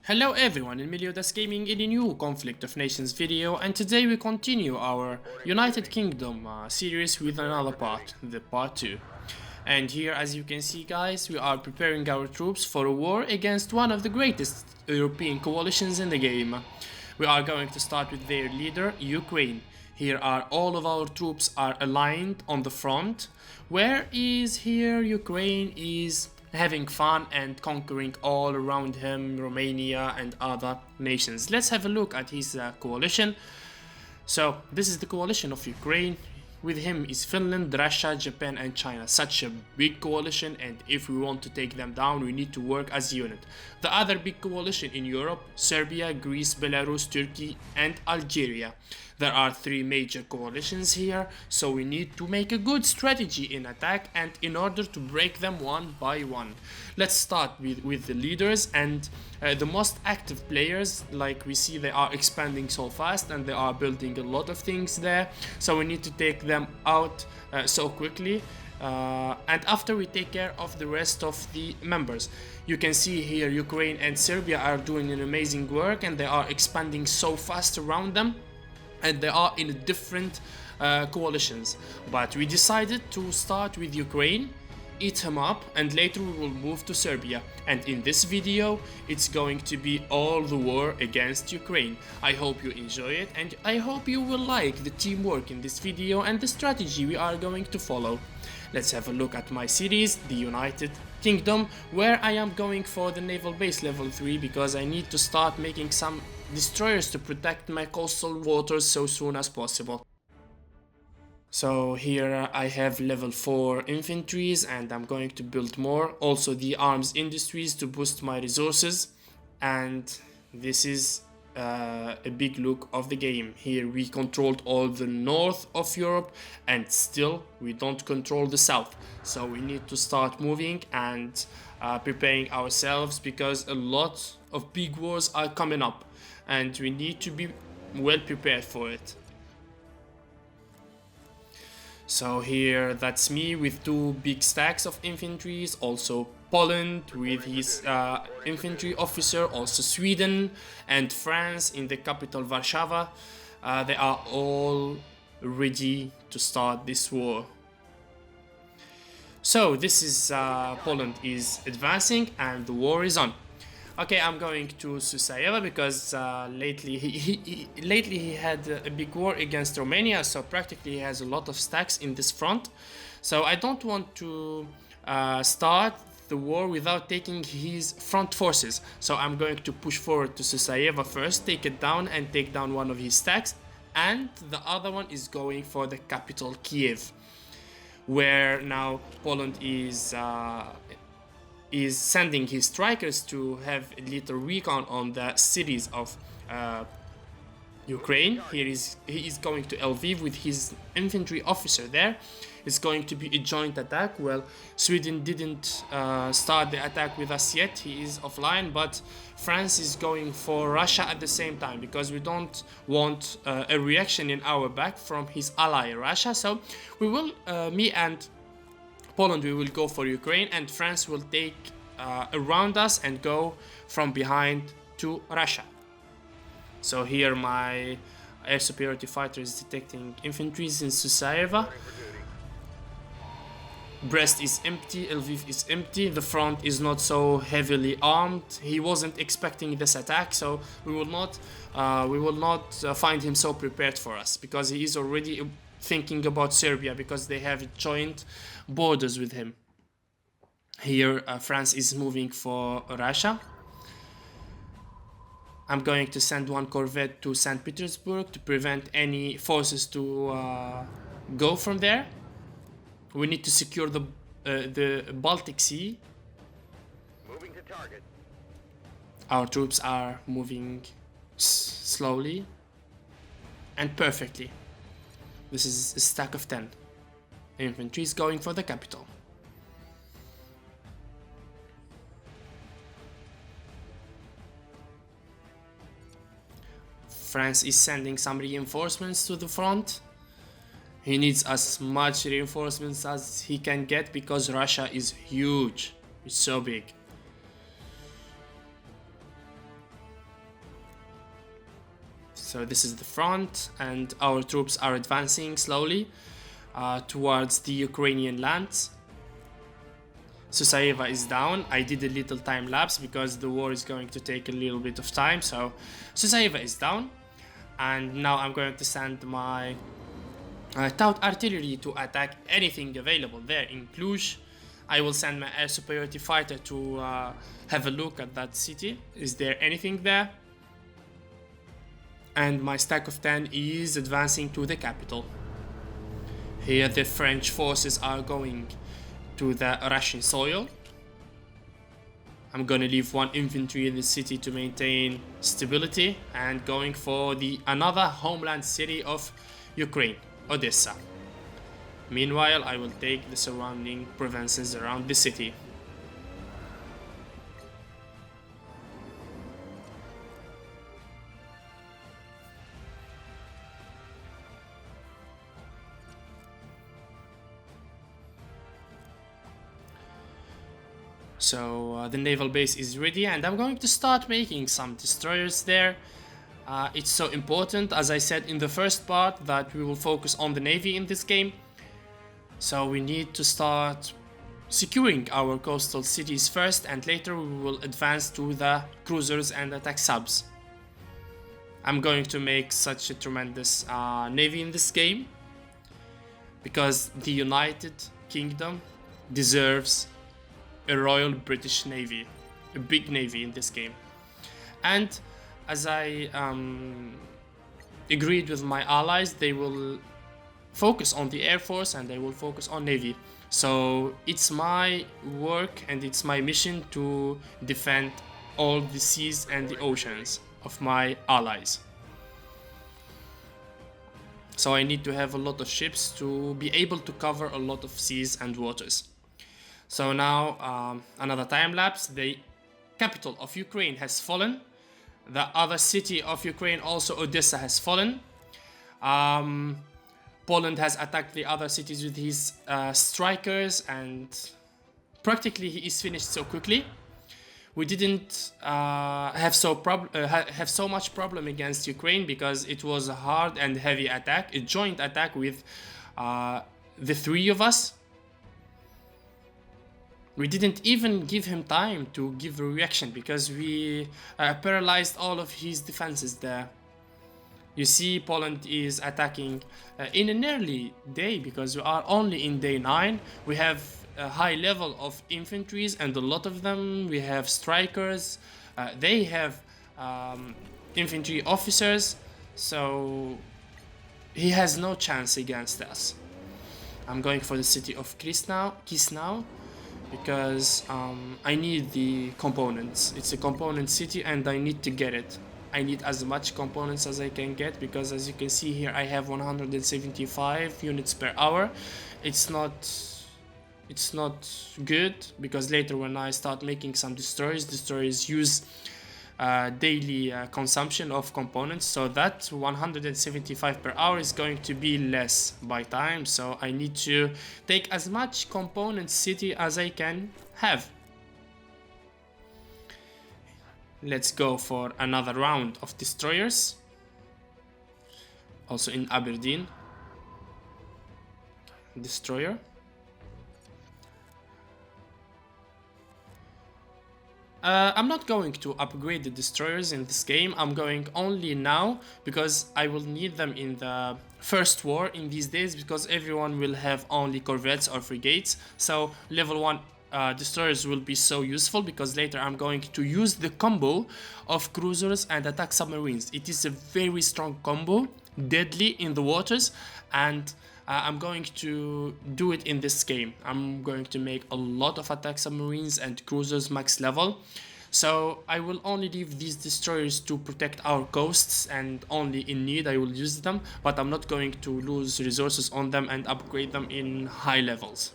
Hello everyone, in Melliodas Gaming in a new Conflict of Nations video, and today we continue our United Kingdom series with another part, the part 2. And here, as you can see guys, we are preparing our troops for a war against one of the greatest European coalitions in the game. We are going to start with their leader, Ukraine. Here are all of our troops are aligned on the front, where is here Ukraine is having fun and conquering all around him, Romania and other nations. Let's have a look at his coalition. So this is the coalition of Ukraine. With him is Finland, Russia, Japan and China. Such a big coalition, and if we want to take them down we need to work as a unit. The other big coalition in Europe, Serbia, Greece, Belarus, Turkey and Algeria. There are three major coalitions here, so we need to make a good strategy in attack and in order to break them one by one. Let's start with the leaders and the most active players. Like we see, they are expanding so fast and they are building a lot of things there, so we need to take them out so quickly. And after we take care of the rest of the members. You can see here Ukraine and Serbia are doing an amazing work and they are expanding so fast around them, and they are in different coalitions. But we decided to start with Ukraine, eat him up, and later we will move to Serbia. And in this video it's going to be all the war against Ukraine. I hope you enjoy it, and I hope you will like the teamwork in this video and the strategy we are going to follow. Let's have a look at my series, the United Kingdom, where I am going for the naval base level 3 because I need to start making some destroyers to protect my coastal waters so soon as possible. So here I have level 4 infantries and I'm going to build more. Also the arms industries to boost my resources. And this is a big look of the game. Here we controlled all the north of Europe and still we don't control the south. So we need to start moving and preparing ourselves because a lot of big wars are coming up and we need to be well prepared for it. So here that's me with two big stacks of infantries, also Poland with his infantry officer, also Sweden and France in the capital Warsaw. They are all ready to start this war. So this is Poland is advancing and the war is on. Okay, I'm going to Susayeva because lately he had a big war against Romania, so practically he has a lot of stacks in this front. So I don't want to start the war without taking his front forces. So I'm going to push forward to Susayeva first, take it down and take down one of his stacks, and the other one is going for the capital Kiev, where now Poland is sending his strikers to have a little recon on the cities of Ukraine. He is going to Lviv with his infantry officer there. It's going to be a joint attack. Well, Sweden didn't start the attack with us yet. He is offline, but France is going for Russia at the same time because we don't want a reaction in our back from his ally Russia. So we will, me and Poland, we will go for Ukraine, and France will take around us and go from behind to Russia. So here my air superiority fighter is detecting infantry in Susayeva. Brest is empty, Lviv is empty, the front is not so heavily armed. He wasn't expecting this attack, so we will not find him so prepared for us because he is already thinking about Serbia because they have joint borders with him. Here France is moving for Russia. I'm going to send one corvette to St. Petersburg to prevent any forces to go from there. We need to secure the Baltic Sea. Moving to target. Our troops are moving slowly and perfectly. This is a stack of 10. Infantry is going for the capital. France is sending some reinforcements to the front. He needs as much reinforcements as he can get because Russia is huge. It's so big. So this is the front, and our troops are advancing slowly towards the Ukrainian lands. Susaeva is down. I did a little time lapse because the war is going to take a little bit of time. So Susaeva is down, and now I'm going to send my Stout artillery to attack anything available there in Cluj. I will send my air superiority fighter to have a look at that city. Is there anything there? And my stack of 10 is advancing to the capital. Here the French forces are going to the Russian soil. I'm gonna leave one infantry in the city to maintain stability and going for the another homeland city of Ukraine, Odessa. Meanwhile, I will take the surrounding provinces around the city. So the naval base is ready, and I'm going to start making some destroyers there. It's so important, as I said in the first part, that we will focus on the navy in this game. So we need to start securing our coastal cities first, and later we will advance to the cruisers and attack subs. I'm going to make such a tremendous navy in this game because the United Kingdom deserves a Royal British Navy, a big navy in this game. And as I agreed with my allies, they will focus on the Air Force and they will focus on Navy. So it's my work and it's my mission to defend all the seas and the oceans of my allies. So I need to have a lot of ships to be able to cover a lot of seas and waters. So now another time lapse. The capital of Ukraine has fallen. The other city of Ukraine, also Odessa, has fallen. Poland has attacked the other cities with his strikers, and practically he is finished so quickly. We didn't have so much problem against Ukraine because it was a hard and heavy attack, a joint attack with the three of us. We didn't even give him time to give a reaction because we paralyzed all of his defenses there. You see, Poland is attacking in an early day because we are only in day 9. We have a high level of infantries and a lot of them. We have strikers. They have infantry officers. So he has no chance against us. I'm going for the city of Kisnau because I need the components. It's a component city and I need to get it. I need as much components as I can get because, as you can see here, I have 175 units per hour. It's not good because later when I start making some destroyers use daily consumption of components, so that 175 per hour is going to be less by time. So I need to take as much component city as I can have. Let's go for another round of destroyers. Also in Aberdeen. Destroyer. I'm not going to upgrade the destroyers in this game. I'm going only now because I will need them in the first war in these days because everyone will have only corvettes or frigates. So level 1 destroyers will be so useful because later I'm going to use the combo of cruisers and attack submarines. It is a very strong combo, deadly in the waters, and I'm going to do it in this game. I'm going to make a lot of attack submarines and cruisers max level. So I will only leave these destroyers to protect our coasts, and only in need I will use them, but I'm not going to lose resources on them and upgrade them in high levels.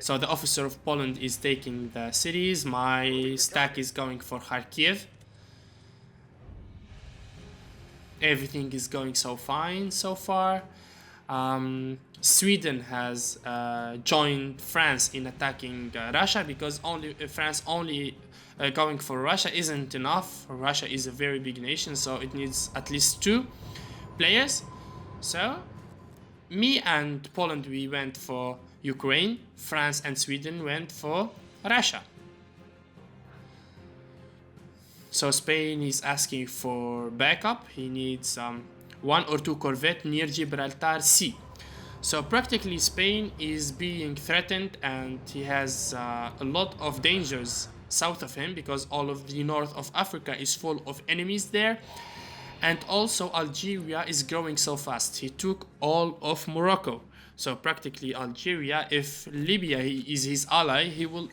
So the officer of Poland is taking the cities. My stack is going for Kharkiv. Everything is going so fine so far. Sweden has joined France in attacking Russia, because only France only going for Russia isn't enough. Russia is a very big nation, so it needs at least 2 players. So me and Poland, we went for Ukraine. France and Sweden went for Russia. So Spain is asking for backup. He needs 1 or 2 corvettes near Gibraltar Sea. So practically Spain is being threatened, and he has a lot of dangers south of him, because all of the north of Africa is full of enemies there. And also Algeria is growing so fast. He took all of Morocco. So practically Algeria, if Libya is his ally, he will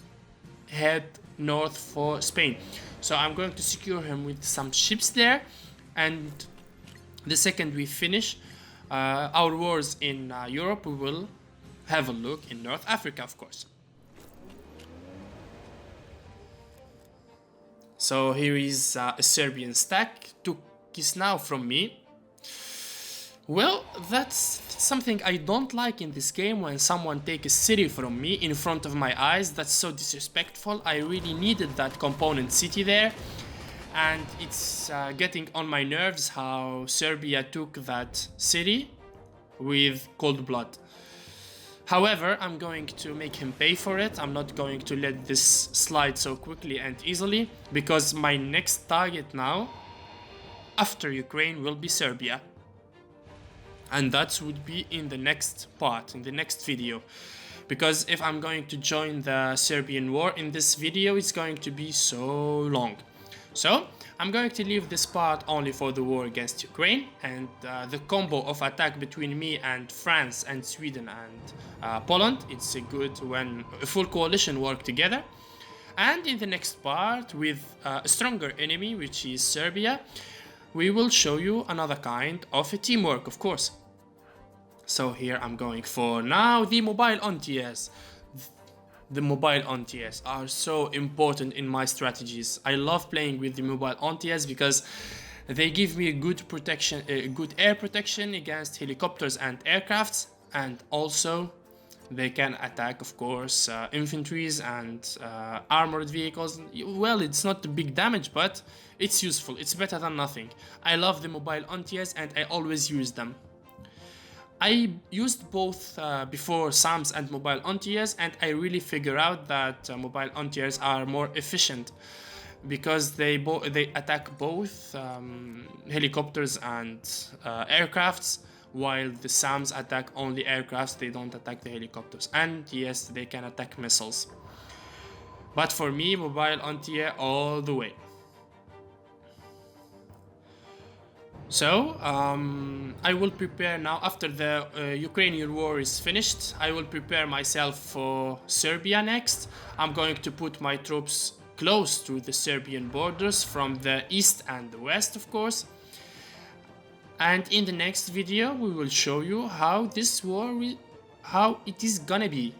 head north for Spain. So I'm going to secure him with some ships there, and the second we finish our wars in Europe, we will have a look in North Africa, of course. So here is a Serbian stack. Took is now from me. Well, that's something I don't like in this game, when someone takes a city from me in front of my eyes. That's so disrespectful. I really needed that component city there, and it's getting on my nerves how Serbia took that city with cold blood. However, I'm going to make him pay for it. I'm not going to let this slide so quickly and easily, because my next target now, after Ukraine, will be Serbia. And that would be in the next part, in the next video. Because if I'm going to join the Serbian war in this video, it's going to be so long. So I'm going to leave this part only for the war against Ukraine, and the combo of attack between me and France and Sweden and Poland. It's a good when a full coalition work together. And in the next part, with a stronger enemy, which is Serbia, we will show you another kind of a teamwork, of course. So here I'm going for now the mobile anti-airs. The mobile anti-airs are so important in my strategies. I love playing with the mobile anti-airs because they give me a good protection, good air protection against helicopters and aircrafts, and also they can attack, of course, infantries and armored vehicles. Well, it's not a big damage, but it's useful. It's better than nothing. I love the mobile anti-airs, and I always use them. I used both before SAMs and mobile anti-airs, and I really figure out that mobile anti-airs are more efficient, because they attack both helicopters and aircrafts, while the SAMs attack only aircrafts. They don't attack the helicopters, and yes, they can attack missiles. But for me, mobile anti-air all the way. So I will prepare now. After the Ukrainian war is finished, I will prepare myself for Serbia next. I'm going to put my troops close to the Serbian borders from the east and the west, of course. And in the next video, we will show you how this war how it is gonna be.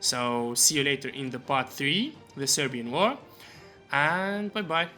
So see you later in the part 3, the Serbian war, and bye bye.